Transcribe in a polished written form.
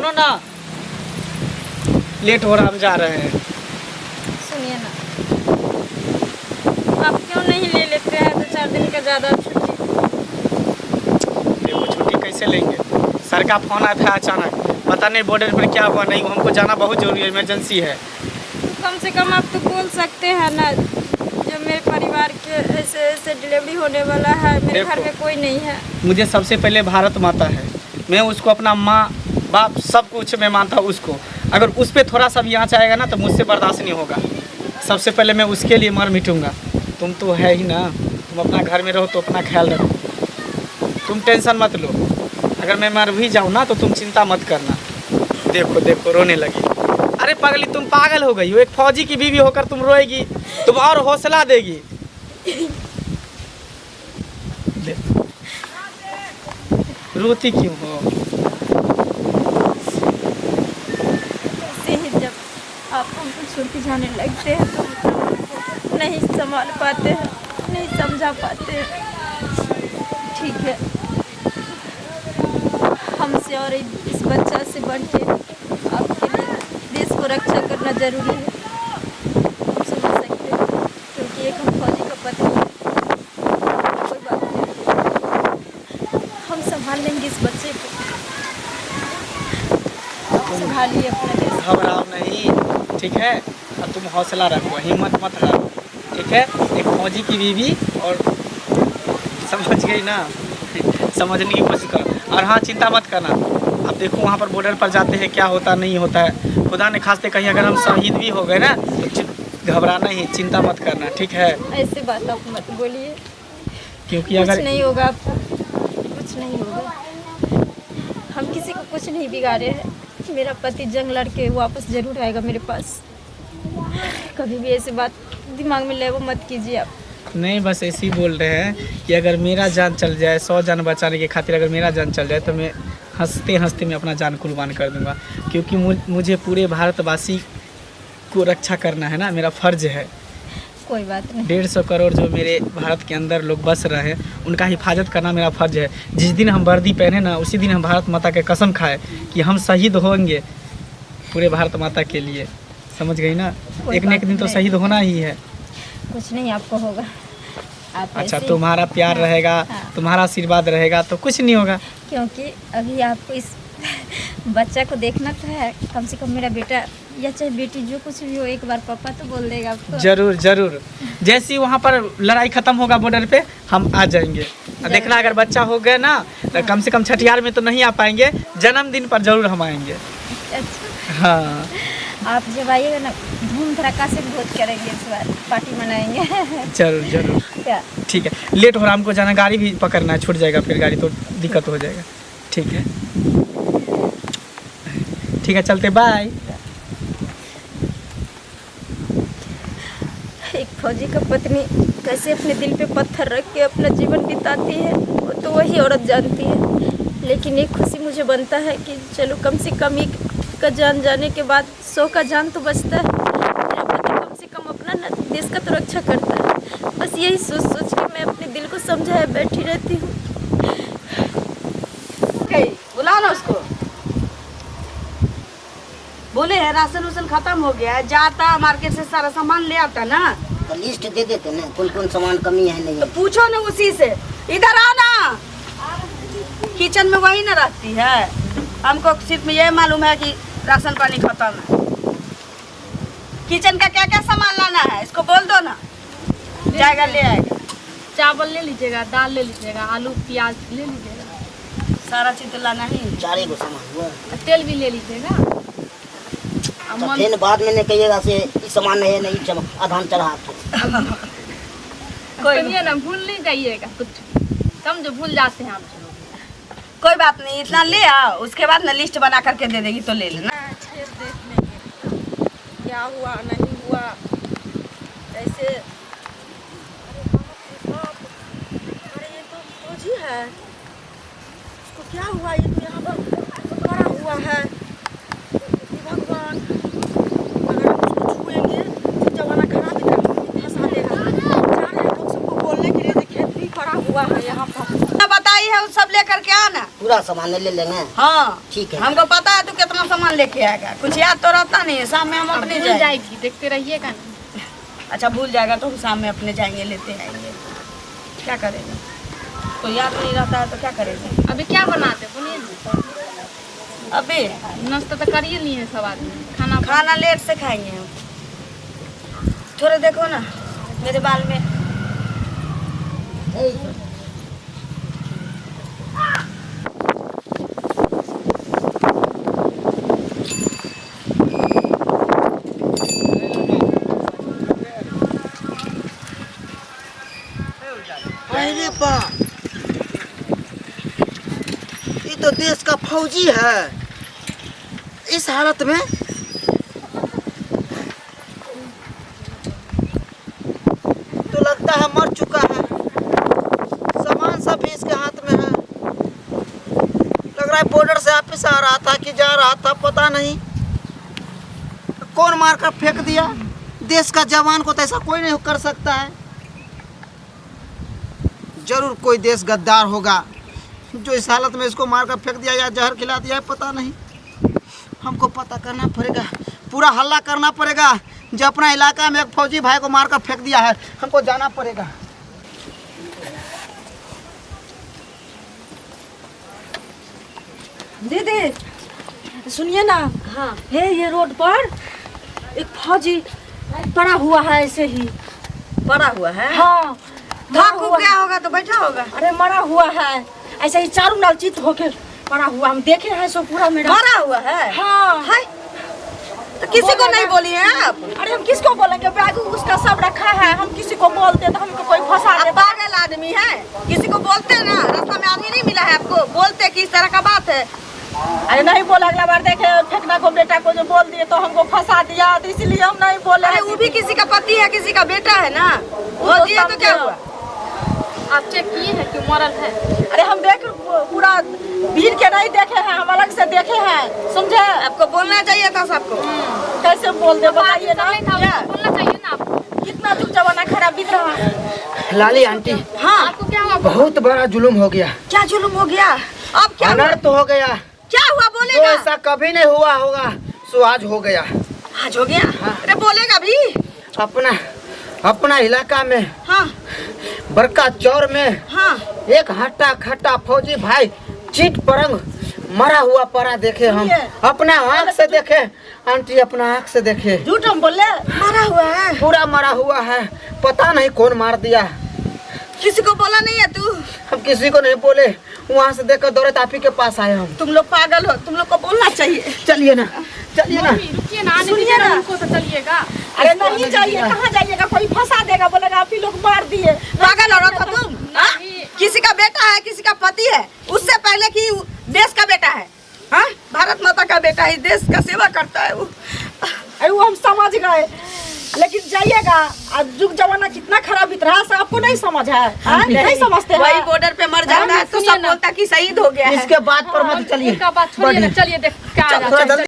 सुनो ना, लेट हो रहा, हम जा रहे हैं। सुनिए ना, आप क्यों नहीं ले लेते हैं 2-4 दिन का ज़्यादा छुट्टी? देखो छुट्टी कैसे लेंगे, सर का फोन आया था अचानक, पता नहीं बॉर्डर पर क्या हुआ, नहीं हमको जाना बहुत जरूरी है, इमरजेंसी है। तो कम से कम आप तो बोल सकते हैं ना, जो मेरे परिवार के ऐसे ऐसे डिलीवरी होने वाला है, मेरे घर में कोई नहीं है। मुझे सबसे पहले भारत माता है, मैं उसको अपना माँ बाप सब कुछ मैं मानता हूँ उसको। अगर उस पर थोड़ा सा भी आँच आएगा ना तो मुझसे बर्दाश्त नहीं होगा। सबसे पहले मैं उसके लिए मर मिटूंगा। तुम तो है ही ना, तुम अपना घर में रहो तो अपना ख्याल रखो, तुम टेंशन मत लो। अगर मैं मर भी जाऊँ ना तो तुम चिंता मत करना। देखो देखो रोने लगी। अरे पगली तुम पागल हो गई हो, एक फौजी की बीवी होकर तुम रोएगी, तुम और हौसला देगी। रोती क्यों हो? ऐसे ही जब आप हमको छोड़ के जाने लगते हैं तो नहीं संभाल पाते हैं, नहीं समझा पाते हैं। ठीक है, हमसे और इस बच्चा से बढ़ के आपके लिए देश को रक्षा करना जरूरी है। हम समझ सकते हैं क्योंकि एक हम फौजी का पति है। कोई बात नहीं, हम संभाल लेंगे इस बच्चे को। संभालिए अपना देश। घबराओ नहीं, ठीक है? और तुम हौसला रखो, हिम्मत मत हारो, ठीक है? एक फौजी की बीवी और समझ गई ना, समझने की कोशिश करो। और हाँ, चिंता मत करना। अब देखो वहाँ पर बॉर्डर पर जाते हैं क्या होता नहीं होता है, खुदा ने खास्ते कहीं अगर हम शहीद भी हो गए ना तो घबराना ही, चिंता मत करना, ठीक है? ऐसे बात आप मत बोलिए, क्योंकि कुछ अगर नहीं होगा आपको, कुछ नहीं होगा। हम किसी को कुछ नहीं बिगाड़े हैं। मेरा पति जंग लड़के वापस जरूर आएगा मेरे पास। कभी भी ऐसी बात दिमाग में ले वो मत कीजिए आप। नहीं, बस ऐसे ही बोल रहे हैं कि अगर मेरा जान चल जाए, 100 जान बचाने की खातिर अगर मेरा जान चल जाए तो मैं हंसते हंसते मैं अपना जान कुर्बान कर दूंगा। क्योंकि मुझे पूरे भारतवासी को रक्षा करना है ना, मेरा फ़र्ज है। कोई बात नहीं। 150 करोड़ जो मेरे भारत के अंदर लोग बस रहे हैं उनका हिफाजत करना मेरा फ़र्ज है। जिस दिन हम वर्दी पहने ना उसी दिन हम भारत माता के कसम खाए कि हम शहीद होंगे पूरे भारत माता के लिए। समझ गई ना? एक न एक दिन तो शहीद होना ही है। कुछ नहीं आपको होगा। आप अच्छा, तुम्हारा प्यार हाँ, रहेगा, हाँ। तुम्हारा आशीर्वाद रहेगा तो कुछ नहीं होगा। क्योंकि अभी आपको इस बच्चा को देखना तो है। कम से कम मेरा बेटा या चाहे बेटी जो कुछ भी हो, एक बार पापा तो बोल देगा आपको। जरूर जरूर, जैसे ही वहाँ पर लड़ाई खत्म होगा बॉर्डर पे हम आ जाएंगे। देखना अगर बच्चा हो गया ना तो कम से कम छठियार में तो नहीं आ पाएंगे, जन्मदिन पर जरूर हम आएंगे। अच्छा, हाँ, आप जब आइएगा ना धूम धड़का से भोज करेंगे, इस बार पार्टी मनाएंगे। जरूर जरूर, क्या? ठीक है। लेट हो रहा, हमको जाना, गाड़ी भी पकड़ना है, छूट जाएगा फिर गाड़ी तो दिक्कत हो जाएगा। ठीक है ठीक है, चलते, बाय। एक फौजी का पत्नी कैसे अपने दिल पे पत्थर रख के अपना जीवन बिताती है वो तो वही औरत जानती है। लेकिन एक खुशी मुझे बनता है कि चलो कम से कम एक का जान जाने के बाद 100 का जान तो बचता है। मेरा पति कम से कम अपना न देश का तो रक्षा करता है। बस यही सोच सोच के मैं अपने दिल को समझाए बैठी रहती हूँ। बुलाओ ना उसको। बोले है राशन उसन खत्म हो गया है, जाता मार्केट से सारा सामान ले आता ना। तो लिस्ट दे देते ना, कौन कौन सामान कमी है नहीं तो है। पूछो ना उसी से। इधर आना, किचन में वही ना रहती है। हमको सिर्फ ये मालूम है कि राशन पानी खत्म है। किचन का क्या क्या सामान लाना है इसको बोल दो ना, जाएगा ले आएगा। चावल ले लीजिएगा, दाल ले लीजिएगा, आलू प्याज ले लीजिएगा, सारा चीज तो लाना ही। 4 गो सामान हुआ। तेल भी ले लीजिएगा। तो फिर बाद में नहीं कहिएगा से इस सामान नहीं है, नहीं आधान चढ़ा के। सुनिए ना, भूल नहीं जाइएगा कुछ, समझो भूल जाते हैं आप। कोई बात नहीं, इतना ले आओ, उसके बाद ना लिस्ट बना करके दे देगी तो ले लेना। फिर देख लेंगे क्या हुआ नहीं हुआ कैसे। अरे ये तो फौजी है, इसको क्या हुआ? ये तो यहाँ पर पड़ा हुआ है। भगवान, अगर हम इसको छुएंगे तो जमाना खराब ही फंसा लेगा। जा रहे हैं लोग सबको बोलने के लिए, खेत भी पड़ा हुआ है यहाँ पर। बताई है, वो सब लेकर के आना। पूरा सामान ले लेंगे। हाँ ठीक है। हमको पता है तू कितना कहाँ सामान लेके आएगा? कुछ याद तो रहता नहीं है। शाम में हम अपने भूल जाएंगे। जाएगी, देखते रहिएगा ना। अच्छा भूल जाएगा तो हम शाम में अपने जाएंगे, लेते आएंगे। क्या करेंगे? कोई याद नहीं रहता है तो क्या करेंगे? अभी क्या बनाते बोलिए ना। अबे नाश्ता तो कर ही लिए सब आदमी, खाना खाना लेट से खाएंगे हम। थोड़े देखो ना मेरे बाल में। अरे बाप, ये तो देश का फौजी है। इस हालत में तो लगता है मर चुका है। सामान सब भी इसके हाथ में है। लग रहा है बॉर्डर से वापिस आ रहा था कि जा रहा था, पता नहीं। कौन मार कर फेंक दिया? देश का जवान को तो ऐसा कोई नहीं कर सकता है। जरूर कोई देश गद्दार होगा जो इस हालत में इसको मार कर फेंक दिया या जहर खिला दिया है, पता नहीं। हमको पता करना पड़ेगा, पूरा हल्ला करना पड़ेगा। जो अपना इलाका में एक फौजी भाई को मार कर फेंक दिया है, हमको जाना पड़ेगा। दीदी सुनिए ना। हाँ है, ये रोड पर एक फौजी पड़ा हुआ है, ऐसे ही पड़ा हुआ है। हाँ थक गया होगा तो बैठा होगा। अरे मरा हुआ है, ऐसे ही चारों नाल चित होके पड़ा हुआ। हम देखे हैं सो पूरा मेरा मरा हुआ है। हाँ है? तो किसी को नहीं बोली है आप? अरे हम किसको बोलेंगे? बैग उसका सब रखा है, हम किसी को बोलते तो हमको कोई फंसा आप देता। पागल आदमी है। किसी को बोलते हैं ना, रास्ता में आदमी नहीं मिला है आपको, बोलते कि इस तरह का बात है। अरे नहीं बोला, अगला बार देखे फेंकना को बेटा को जो बोल दिए तो हमको फंसा दिया, तो इसीलिए हम नहीं बोले। अरे वो भी किसी का पति है, किसी का बेटा है ना, वो दिया तो क्या हुआ? आप चेक किए हैं कि मरल है? अरे हम देख पूरा भीड़ के नहीं देखे हैं, हम अलग से देखे हैं, समझे? आपको बोलना चाहिए था सबको। कैसे बोल दे बताइए ना। नहीं था, उसको बोलना चाहिए ना आपको। कितना दुख जमाना खराब बीत रहा है। लाली आंटी, हाँ आपको क्या हुआ? बहुत बड़ा जुल्म हो गया, क्या जुल्म हो गया? अब क्या हुआ? अनर्थ हो गया। क्या हुआ जो बोलेगा? ऐसा कभी नहीं हुआ होगा सो आज हो गया। आज हो गया? अरे बोलेगा भी। अपना इलाका में हाँ बड़का चौर में हाँ एक हट्टा खट्टा फौजी भाई चिट परंग मरा हुआ पड़ा देखे हम, अपना आँख से देखे आंटी, अपना आँख से देखे। झूठ हम बोले? मरा हुआ है। पूरा मरा हुआ है, पता नहीं कौन मार दिया। किसी को बोला नहीं है तू? हम किसी को नहीं बोले, वहाँ से देखकर दौड़े तापी के पास आए हम। तुम लोग पागल हो, तुम लोग को बोलना चाहिए। चलिए ना, चलिए ना। मम्मी, रुकिए ना, आने सुनिए दीजिए ना ना। उनको तो चलिएगा। अरे नहीं जाइए, कहाँ जाइएगा? कोई फंसा देगा, बोलेगा आप ही लोग मार दिए। पागल औरत हो तुम। हाँ? किसी का बेटा है, किसी का पति है, उससे पहले कि देश का बेटा है। हाँ? भारत माता का बेटा है, देश का सेवा करता है वो। अरे वो हम समझ गए, लेकिन जाइएगा। आज युग जमाना कितना खराब बीत रहा है, आपको नहीं समझ है? हाँ? नहीं समझते हैं? वही बॉर्डर पे मर जाता है तो सब बोलता कि शहीद हो गया है। इसके बाद पर मत चलिए। इनका बात छोड़िए ना, चलिए देख क्या आ थोड़ा जाता है। जल्दी